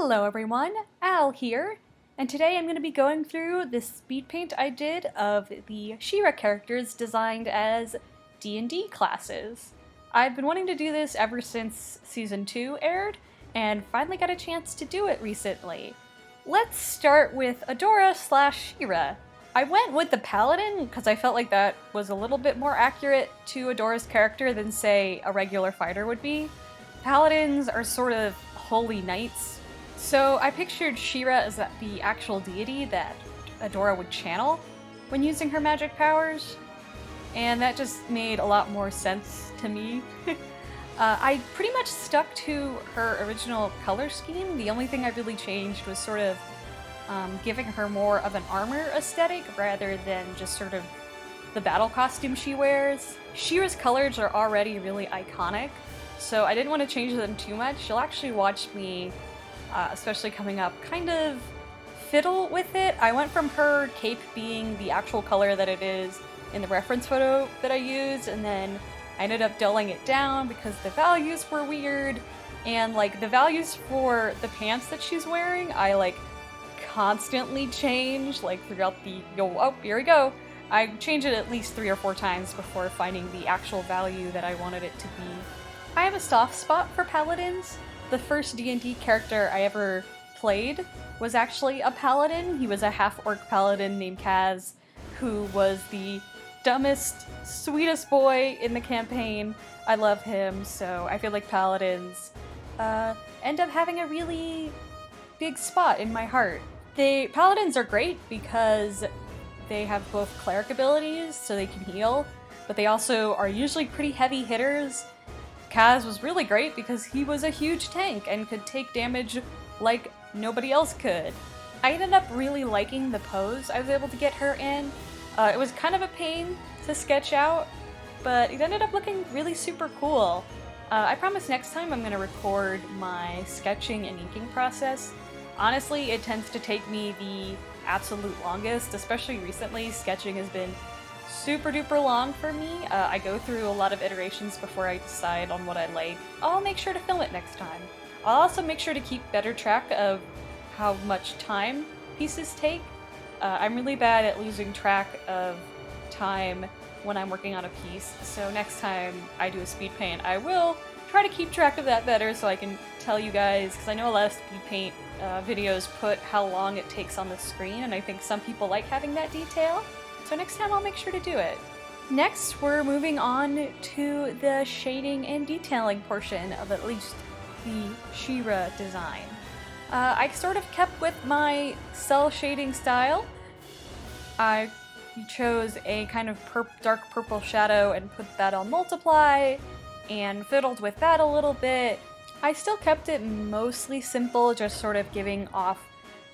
Hello everyone, Al here, and today I'm going to be going through this speed paint I did of the Shera characters designed as D&D classes. I've been wanting to do this ever since Season 2 aired, and finally got a chance to do it recently. Let's start with Adora / Shera. I went with the Paladin because I felt like that was a little bit more accurate to Adora's character than, say, a regular fighter would be. Paladins are sort of holy knights, so I pictured Shera as the actual deity that Adora would channel when using her magic powers, and that just made a lot more sense to me. I pretty much stuck to her original color scheme. The only thing I really changed was sort of giving her more of an armor aesthetic rather than just sort of the battle costume she wears. Shera's colors are already really iconic, so I didn't want to change them too much. You'll actually watch me, especially coming up, kind of fiddle with it. I went from her cape being the actual color that it is in the reference photo that I used, and then I ended up dulling it down because the values were weird, and like the values for the pants that she's wearing, I like constantly change like throughout the here we go. I changed it at least 3 or 4 times before finding the actual value that I wanted it to be. I have a soft spot for paladins. The first D&D character I ever played was actually a paladin. He was a half-orc paladin named Kaz, who was the dumbest, sweetest boy in the campaign. I love him, so I feel like paladins end up having a really big spot in my heart. Paladins are great because they have both cleric abilities, so they can heal, but they also are usually pretty heavy hitters. Kaz was really great because he was a huge tank and could take damage like nobody else could. I ended up really liking the pose I was able to get her in. It was kind of a pain to sketch out, but it ended up looking really super cool. I promise next time I'm going to record my sketching and inking process. Honestly, it tends to take me the absolute longest, especially recently. Sketching has been super duper long for me. I go through a lot of iterations before I decide on what I like. I'll make sure to film it next time. I'll also make sure to keep better track of how much time pieces take. I'm really bad at losing track of time when I'm working on a piece, so next time I do a speed paint, I will try to keep track of that better so I can tell you guys, because I know a lot of speed paint videos put how long it takes on the screen, and I think some people like having that detail. So next time I'll make sure to do it. Next, we're moving on to the shading and detailing portion of at least the Shera design. I sort of kept with my cell shading style. I chose a kind of dark purple shadow and put that on multiply and fiddled with that a little bit. I still kept it mostly simple, just sort of giving off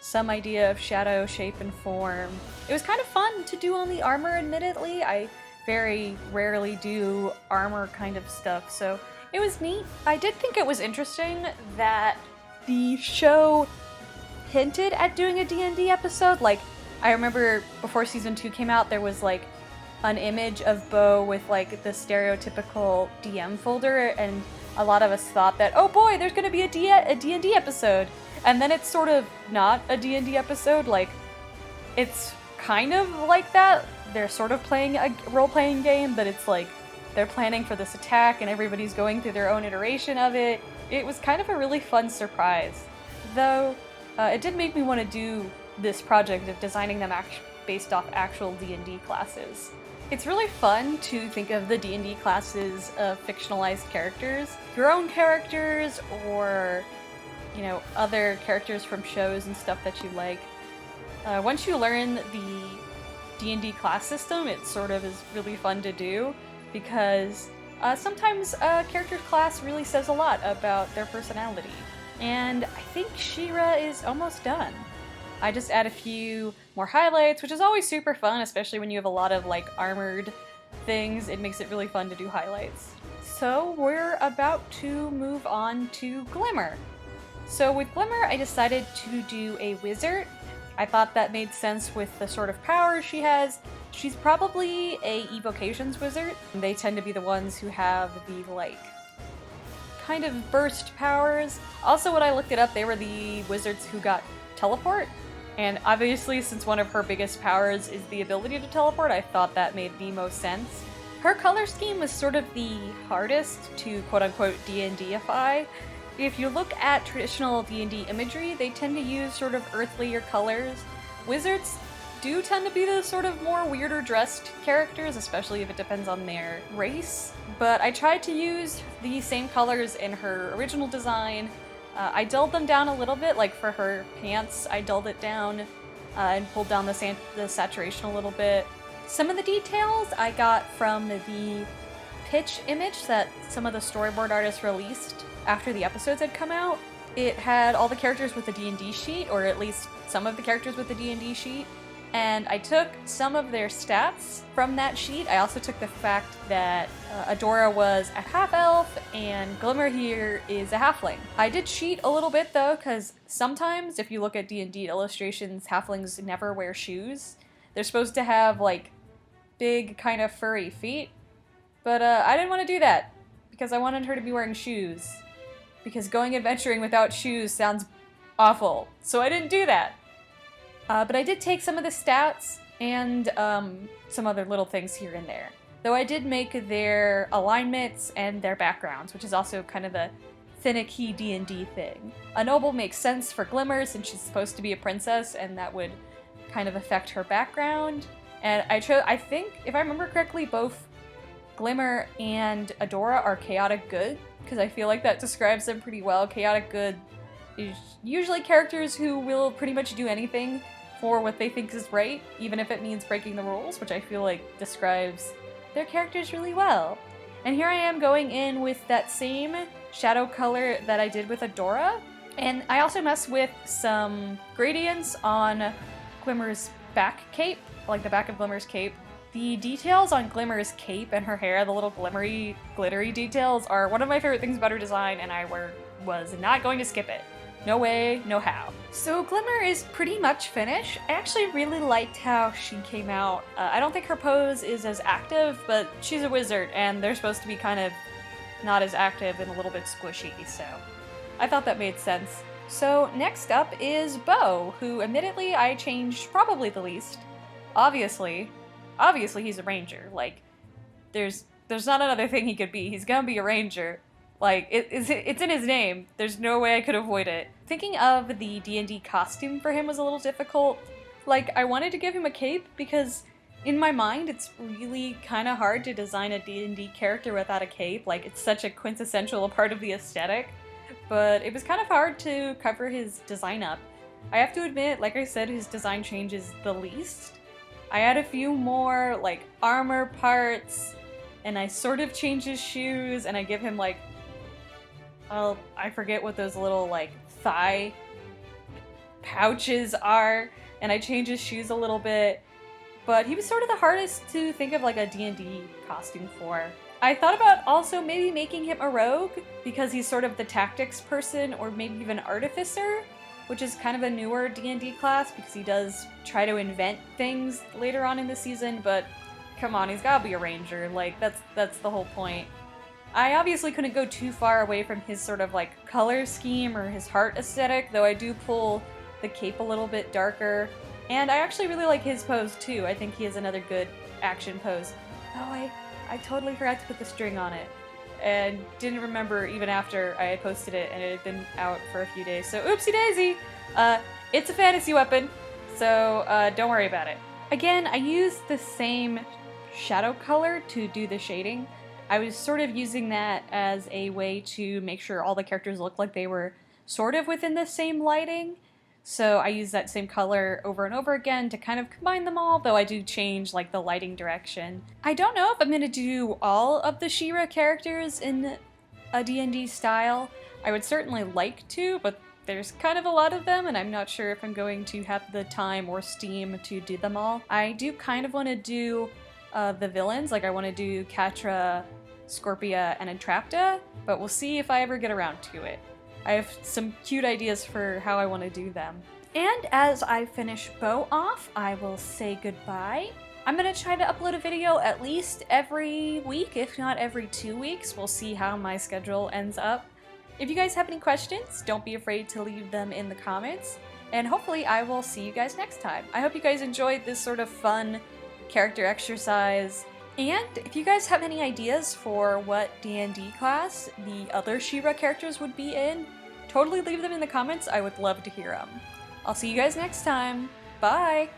some idea of shadow, shape, and form. It was kind of fun to do on the armor, admittedly. I very rarely do armor kind of stuff, so it was neat. I did think it was interesting that the show hinted at doing a D&D episode. Like, I remember before Season 2 came out, there was like an image of Bo with like the stereotypical DM folder, and a lot of us thought that, oh boy, there's gonna be a D&D episode. And then it's sort of not a D&D episode. Like, it's kind of like that. They're sort of playing a role-playing game, but it's like they're planning for this attack and everybody's going through their own iteration of it. It was kind of a really fun surprise. Though, it did make me want to do this project of designing them based off actual D&D classes. It's really fun to think of the D&D classes of fictionalized characters. Your own characters, or you know, other characters from shows and stuff that you like. Once you learn the D&D class system, it sort of is really fun to do, because sometimes a character's class really says a lot about their personality. And I think Shera is almost done. I just add a few more highlights, which is always super fun, especially when you have a lot of like armored things. It makes it really fun to do highlights. So we're about to move on to Glimmer. So with Glimmer, I decided to do a wizard. I thought that made sense with the sort of powers she has. She's probably a evocations wizard. They tend to be the ones who have the like kind of burst powers. Also, when I looked it up, they were the wizards who got teleport. And obviously, since one of her biggest powers is the ability to teleport, I thought that made the most sense. Her color scheme was sort of the hardest to quote-unquote D&D-ify. If you look at traditional D&D imagery, they tend to use sort of earthlier colors. Wizards do tend to be the sort of more weirder dressed characters, especially if it depends on their race. But I tried to use the same colors in her original design. I dulled them down a little bit, like for her pants, I dulled it down and pulled down the saturation a little bit. Some of the details I got from the pitch image that some of the storyboard artists released after the episodes had come out. It had all the characters with the D&D sheet, or at least some of the characters with the D&D sheet, and I took some of their stats from that sheet. I also took the fact that Adora was a half-elf and Glimmer here is a halfling. I did cheat a little bit though, because sometimes if you look at D&D illustrations, halflings never wear shoes. They're supposed to have like big kind of furry feet, but I didn't want to do that because I wanted her to be wearing shoes. Because going adventuring without shoes sounds awful, so I didn't do that. But I did take some of the stats and some other little things here and there. Though I did make their alignments and their backgrounds, which is also kind of a finicky D&D thing. A noble makes sense for Glimmer since she's supposed to be a princess, and that would kind of affect her background. And I think, if I remember correctly, both Glimmer and Adora are chaotic good, because I feel like that describes them pretty well. Chaotic good is usually characters who will pretty much do anything for what they think is right, even if it means breaking the rules, which I feel like describes their characters really well. And here I am going in with that same shadow color that I did with Adora, and I also messed with some gradients on Glimmer's back cape, like the back of Glimmer's cape. The details on Glimmer's cape and her hair, the little glimmery, glittery details, are one of my favorite things about her design, and I was not going to skip it. No way, no how. So Glimmer is pretty much finished. I actually really liked how she came out. I don't think her pose is as active, but she's a wizard, and they're supposed to be kind of not as active and a little bit squishy, so I thought that made sense. So next up is Bo, who admittedly I changed probably the least. Obviously he's a ranger. Like, there's not another thing he could be. He's gonna be a ranger. Like, it's in his name. There's no way I could avoid it. Thinking of the D&D costume for him was a little difficult. Like, I wanted to give him a cape because in my mind it's really kind of hard to design a D&D character without a cape. Like, it's such a quintessential part of the aesthetic. But it was kind of hard to cover his design up. I have to admit, like I said, his design changes the least. I add a few more, like, armor parts, and I sort of change his shoes, and I give him, like, I forget what those little, like, thigh pouches are, and I change his shoes a little bit, but he was sort of the hardest to think of, like, a D&D costume for. I thought about also maybe making him a rogue, because he's sort of the tactics person, or maybe even artificer, which is kind of a newer D&D class, because he does try to invent things later on in the season, but come on, he's gotta be a ranger, like, that's the whole point. I obviously couldn't go too far away from his sort of, like, color scheme or his heart aesthetic, though I do pull the cape a little bit darker, and I actually really like his pose too. I think he has another good action pose. Oh, I totally forgot to put the string on it, and didn't remember even after I had posted it and it had been out for a few days, so oopsie daisy! It's a fantasy weapon, so don't worry about it. Again, I used the same shadow color to do the shading. I was sort of using that as a way to make sure all the characters looked like they were sort of within the same lighting. So I use that same color over and over again to kind of combine them all, though I do change, like, the lighting direction. I don't know if I'm going to do all of the Shera characters in a D&D style. I would certainly like to, but there's kind of a lot of them, and I'm not sure if I'm going to have the time or steam to do them all. I do kind of want to do the villains, like I want to do Catra, Scorpia, and Entrapta, but we'll see if I ever get around to it. I have some cute ideas for how I want to do them. And as I finish Bo off, I will say goodbye. I'm going to try to upload a video at least every week, if not every 2 weeks. We'll see how my schedule ends up. If you guys have any questions, don't be afraid to leave them in the comments, and hopefully I will see you guys next time. I hope you guys enjoyed this sort of fun character exercise, and if you guys have any ideas for what D&D class the other Shera characters would be in, totally leave them in the comments. I would love to hear them. I'll see you guys next time. Bye!